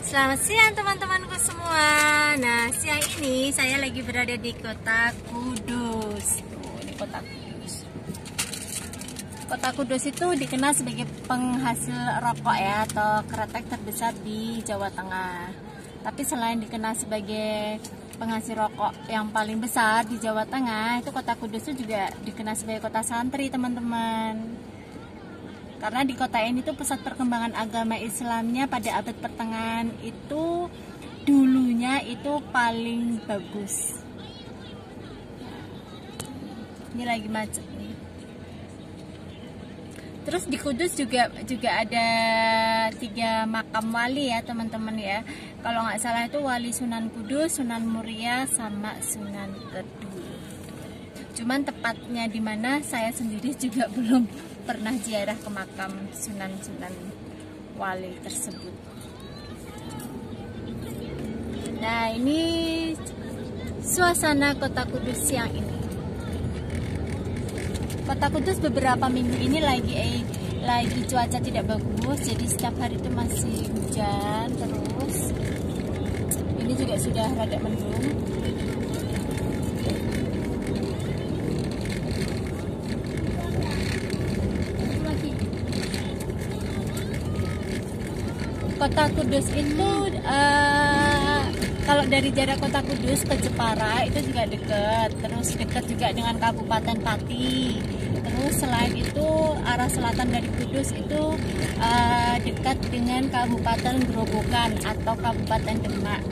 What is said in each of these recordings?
Selamat siang teman-temanku semua. Nah, siang ini saya lagi berada di kota Kudus. Ini kota Kudus. Kota Kudus itu dikenal sebagai penghasil rokok ya, atau kretek terbesar di Jawa Tengah. Tapi selain dikenal sebagai penghasil rokok yang paling besar di Jawa Tengah, itu kota Kudus itu juga dikenal sebagai kota santri, teman-teman. Karena di kota ini tuh pusat perkembangan agama Islamnya pada abad pertengahan itu dulunya itu paling bagus. Ini lagi macet nih. Terus di Kudus juga ada 3 makam wali ya teman-teman ya. Kalau nggak salah itu Wali Sunan Kudus, Sunan Muria, sama Sunan Kudus. Cuman tepatnya di mana saya sendiri juga belum pernah ziarah ke makam Sunan Wali tersebut. Nah, ini suasana kota Kudus siang ini. Kota Kudus beberapa minggu ini lagi cuaca tidak bagus, jadi setiap hari itu masih hujan terus. Ini juga sudah rada mendung. Kota Kudus itu kalau dari jarak kota Kudus ke Jepara itu juga dekat juga dengan Kabupaten Pati. Terus selain itu arah selatan dari Kudus itu dekat dengan Kabupaten Grobogan atau Kabupaten Demak.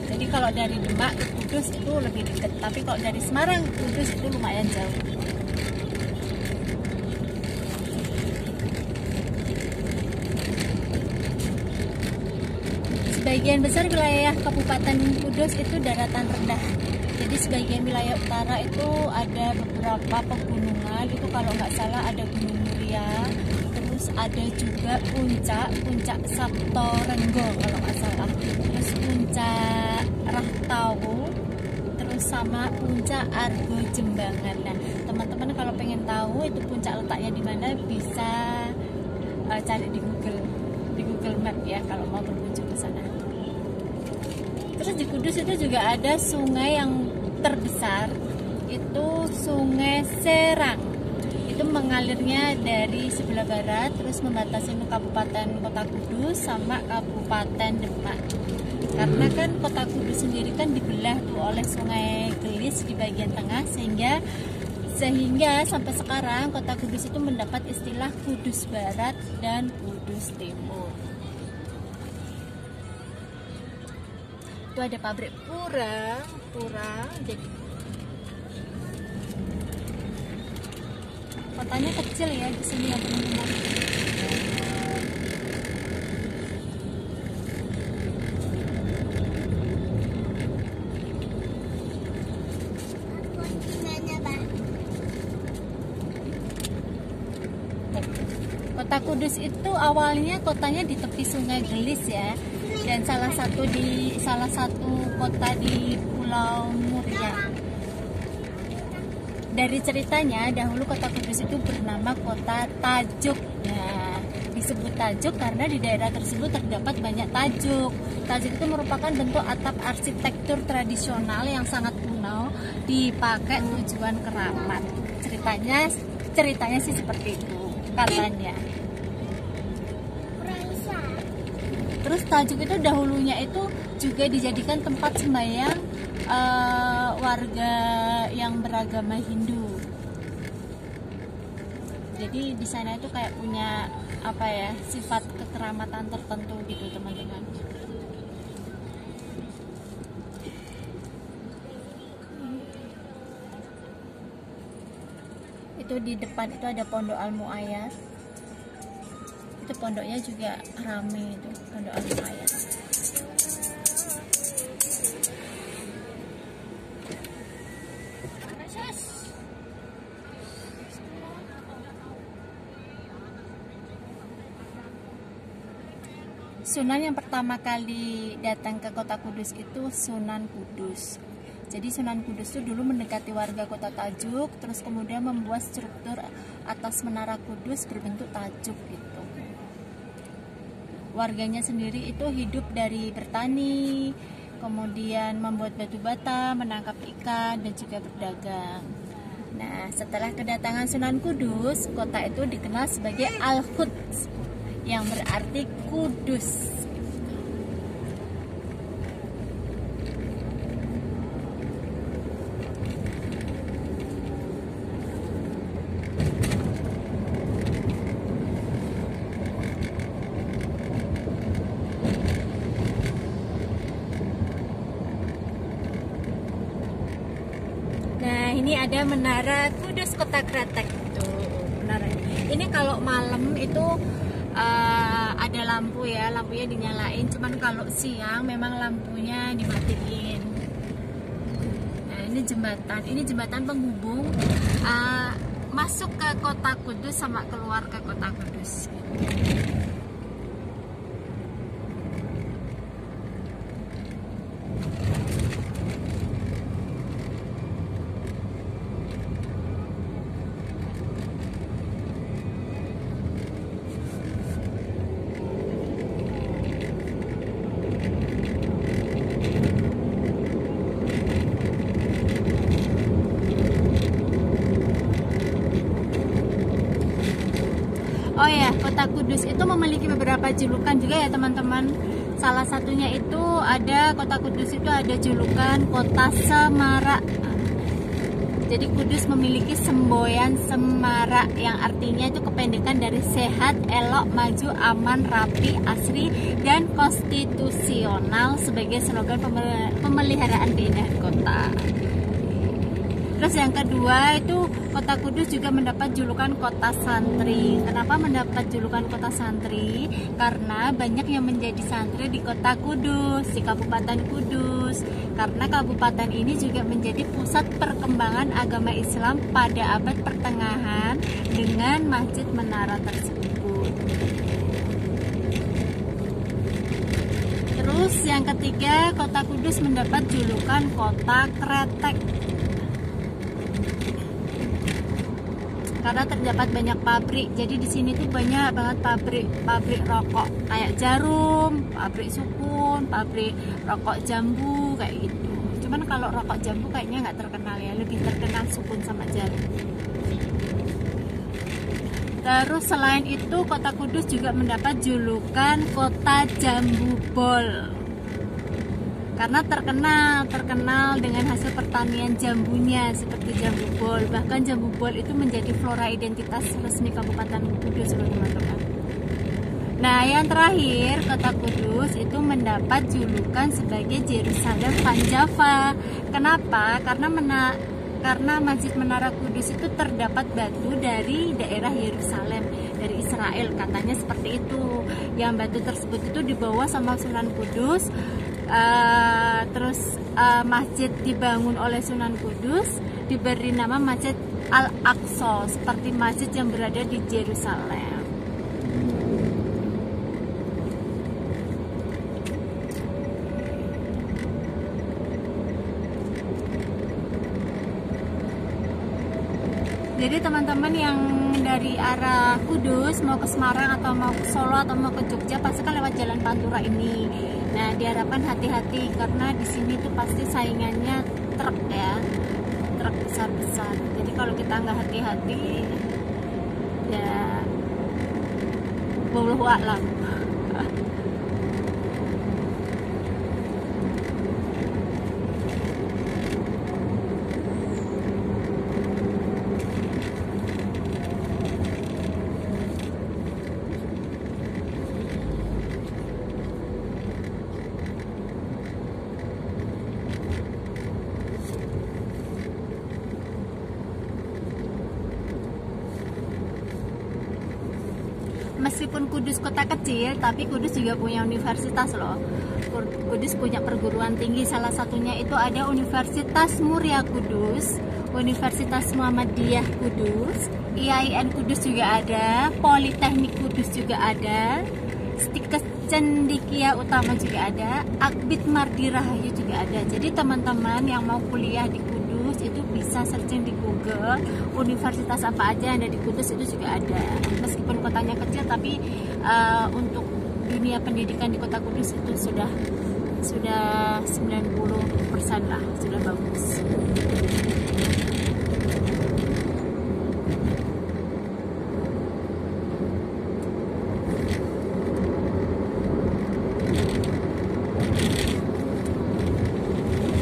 Jadi kalau dari Demak ke Kudus itu lebih dekat, tapi kalau dari Semarang ke Kudus itu lumayan jauh. Sebagian besar wilayah Kabupaten Kudus itu daratan rendah. Jadi sebagian wilayah utara itu ada beberapa pegunungan. Itu kalau nggak salah ada Gunung Muria, terus ada juga puncak Sabto Renggo kalau nggak salah. Terus puncak Rahtawu, terus sama puncak Argo Jembangan. Nah, teman-teman kalau pengen tahu itu puncak letaknya di mana bisa cari di Google Map ya kalau mau berkunjung ke sana. Terus di Kudus itu juga ada sungai yang terbesar, itu Sungai Serang. Itu mengalirnya dari sebelah barat, terus membatasi Kabupaten Kota Kudus sama Kabupaten Demak. Karena kan Kota Kudus sendiri kan dibelah tuh oleh Sungai Gelis di bagian tengah, sehingga sampai sekarang Kota Kudus itu mendapat istilah Kudus Barat dan Kudus Timur. Itu ada pabrik pura. Jadi kotanya kecil ya di sini ya teman-teman. Kota Kudus itu awalnya kotanya di tepi Sungai Gelis ya, dan salah satu kota di Pulau Muria. Dari ceritanya dahulu kota Kudus itu bernama kota Tajuk. Nah, disebut Tajuk karena di daerah tersebut terdapat banyak tajuk. Tajuk itu merupakan bentuk atap arsitektur tradisional yang sangat kuno, dipakai tujuan keramat. Ceritanya sih seperti itu katanya. Terus Tajuk itu dahulunya itu juga dijadikan tempat sembahyang warga yang beragama Hindu. Jadi di sana itu kayak punya sifat kekeramatan tertentu gitu teman-teman. Itu di depan itu ada Pondok Al-Mu'ayyad. Itu pondoknya juga rame, itu Pondok Al-Mu'ayyad. Sunan yang pertama kali datang ke kota Kudus itu Sunan Kudus. Jadi Sunan Kudus itu dulu mendekati warga kota Tajuk, terus kemudian membuat struktur atas menara Kudus berbentuk tajuk gitu. warganya sendiri itu hidup dari bertani, kemudian membuat batu bata, menangkap ikan, dan juga berdagang. Nah, setelah kedatangan Sunan Kudus, kota itu dikenal sebagai Al-Quds, yang berarti kudus. Nah, ini ada Menara Kudus Kota Kretek tuh, menara ini kalau malam itu ada lampu ya, lampunya dinyalain, cuman kalau siang memang lampunya dimatiin. Nah, ini jembatan penghubung masuk ke Kota Kudus sama keluar ke Kota Kudus. Oh ya, Kota Kudus itu memiliki beberapa julukan juga ya teman-teman. Salah satunya itu ada Kota Kudus itu ada julukan Kota Semara. Jadi Kudus memiliki semboyan Semara yang artinya itu kependekan dari sehat, elok, maju, aman, rapi, asri, dan konstitusional sebagai slogan pemeliharaan keindahan kota. Terus yang kedua itu Kota Kudus juga mendapat julukan Kota Santri. Kenapa mendapat julukan Kota Santri? Karena banyak yang menjadi santri di Kota Kudus, di Kabupaten Kudus. Karena kabupaten ini juga menjadi pusat perkembangan agama Islam pada abad pertengahan dengan Masjid Menara tersebut. Terus yang ketiga, Kota Kudus mendapat julukan Kota Kretek. Karena terdapat banyak pabrik, jadi di sini tuh banyak banget pabrik rokok kayak Jarum, pabrik Sukun, pabrik rokok Jambu kayak gitu. Cuman kalau rokok Jambu kayaknya nggak terkenal ya, lebih terkenal Sukun sama Jarum. Terus selain itu Kota Kudus juga mendapat julukan Kota Jambu Bol. Karena terkenal dengan hasil pertanian jambunya seperti jambu bol. Bahkan jambu bol itu menjadi flora identitas resmi Kabupaten Kudus loh teman-teman. Nah, yang terakhir Kota Kudus itu mendapat julukan sebagai Jerusalem Panjava. Kenapa? Karena Masjid Menara Kudus itu terdapat batu dari daerah Yerusalem, dari Israel, katanya seperti itu. Yang batu tersebut itu dibawa sama Sunan Kudus. Terus masjid dibangun oleh Sunan Kudus, diberi nama Masjid Al-Aqsa, seperti masjid yang berada di Yerusalem. Jadi teman-teman yang dari arah Kudus mau ke Semarang atau mau ke Solo atau mau ke Jogja pasti kan lewat Jalan Pantura ini. Nah, diharapkan hati-hati karena di sini tuh pasti saingannya truk ya, truk besar-besar. Jadi kalau kita nggak hati-hati, ya wallahu a'lam. Meskipun Kudus kota kecil, tapi Kudus juga punya universitas loh. Kudus punya perguruan tinggi, salah satunya itu ada Universitas Muria Kudus, Universitas Muhammadiyah Kudus, IAIN Kudus juga ada, Politeknik Kudus juga ada, Stikes Cendikia Utama juga ada, Akbid Mardi Rahayu juga ada. Jadi teman-teman yang mau kuliah di Kudus itu bisa searching di Google, universitas apa aja yang ada di Kudus itu juga ada. Meskipun kotanya kecil, tapi untuk dunia dunia pendidikan di Kota Kudus itu sudah 90% lah, sudah bagus.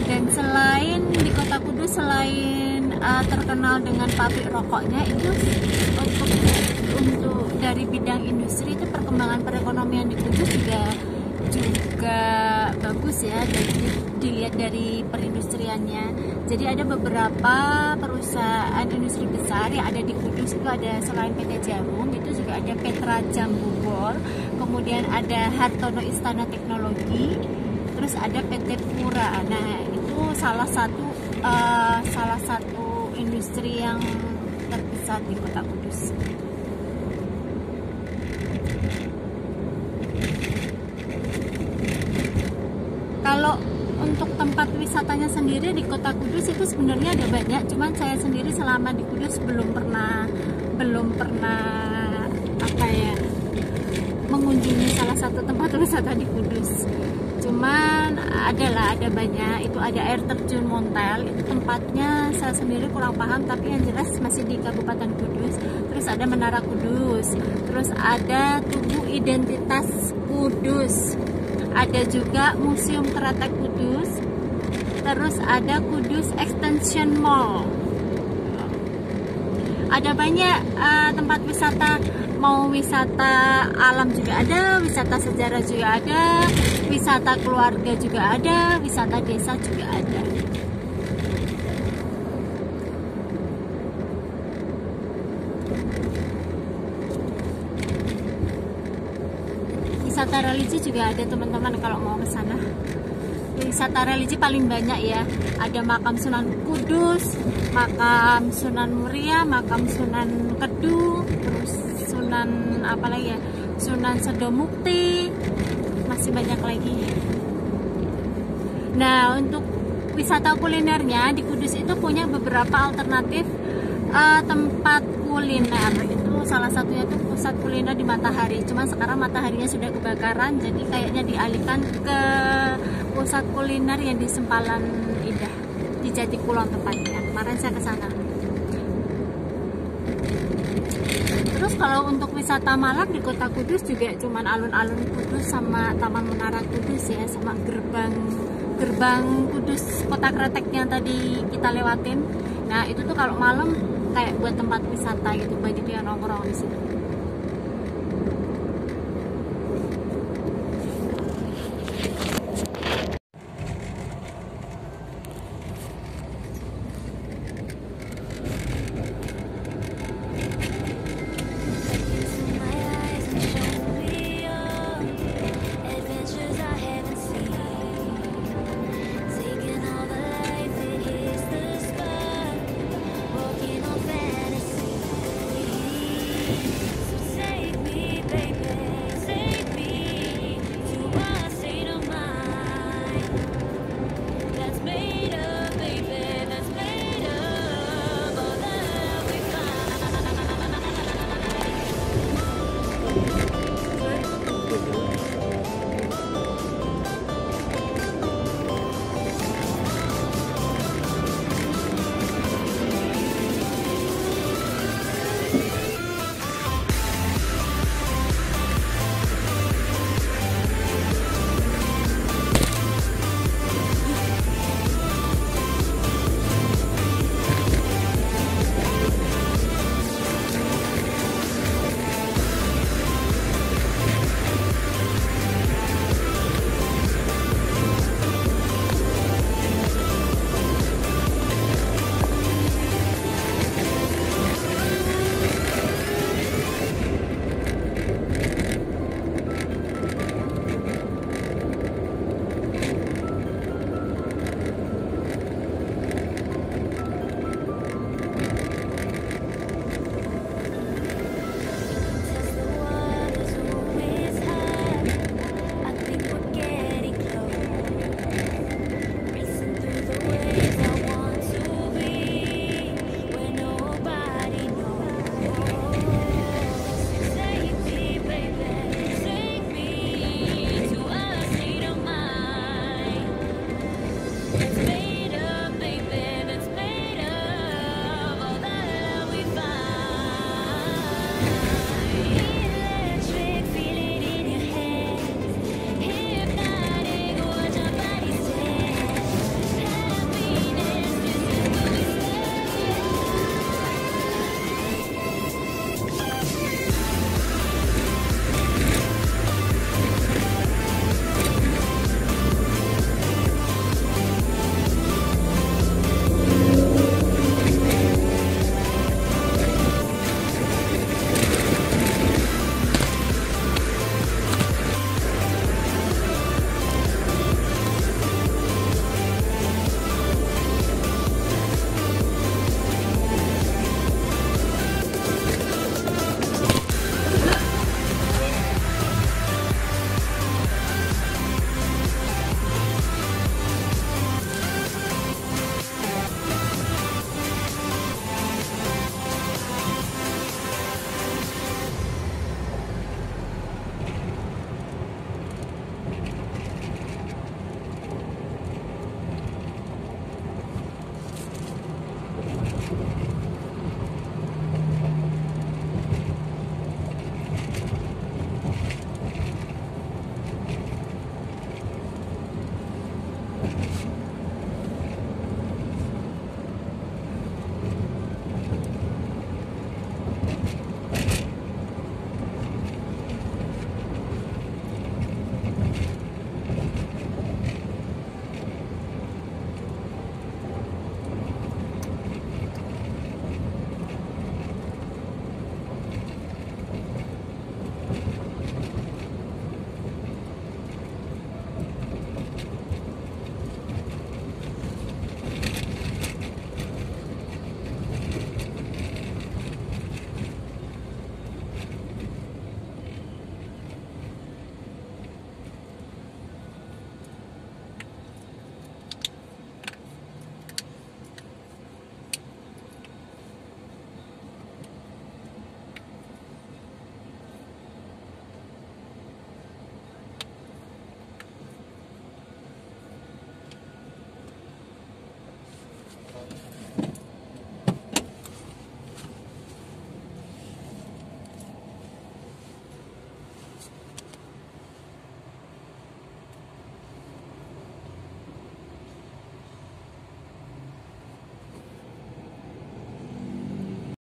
Dan selain di Kota Kudus, selain terkenal dengan pabrik rokoknya, itu untuk dari bidang industri itu perkembangan perekonomian di Kudus juga bagus ya. Jadi dilihat dari perindustriannya. Jadi ada beberapa perusahaan industri besar yang ada di Kudus. Itu ada selain PT Jarum, itu juga ada Petra Jambu Bor, kemudian ada Hartono Istana Teknologi, terus ada PT Pura. Nah, itu salah satu industri yang terbesar di Kota Kudus. Kalau untuk tempat wisatanya sendiri di Kota Kudus itu sebenarnya ada banyak, cuman saya sendiri selama di Kudus belum pernah mengunjungi salah satu tempat wisata di Kudus. Cuman ada banyak. Itu ada air terjun Montel, itu tempatnya saya sendiri kurang paham, tapi yang jelas masih di Kabupaten Kudus. Terus ada Menara Kudus, terus ada Tugu Identitas Kudus, ada juga Museum Keratek Kudus, terus ada Kudus Extension Mall. Ada banyak tempat wisata, mau wisata alam juga ada, wisata sejarah juga ada, wisata keluarga juga ada, wisata desa juga ada. Wisata religi juga ada teman-teman kalau mau ke sana. Wisata religi paling banyak ya, ada makam Sunan Kudus, makam Sunan Muria, makam Sunan Kedu, terus Sunan apa lagi ya, Sunan Sedomukti, masih banyak lagi. Nah, untuk wisata kulinernya di Kudus itu punya beberapa alternatif tempat kuliner. Itu salah satunya tuh pusat kuliner di Matahari. Cuman sekarang Mataharinya sudah kebakaran, jadi kayaknya dialihkan ke pusat kuliner yang di Sempalan Indah, di Jatikulon tepatnya. Kemarin saya ke sana. Terus kalau untuk wisata malam di Kota Kudus juga cuman alun-alun Kudus sama Taman Menara Kudus ya, sama gerbang Kudus Kota Kretek yang tadi kita lewatin. Nah, itu tuh kalau malam kayak buat tempat wisata gitu, banyak yang nongkrong di situ.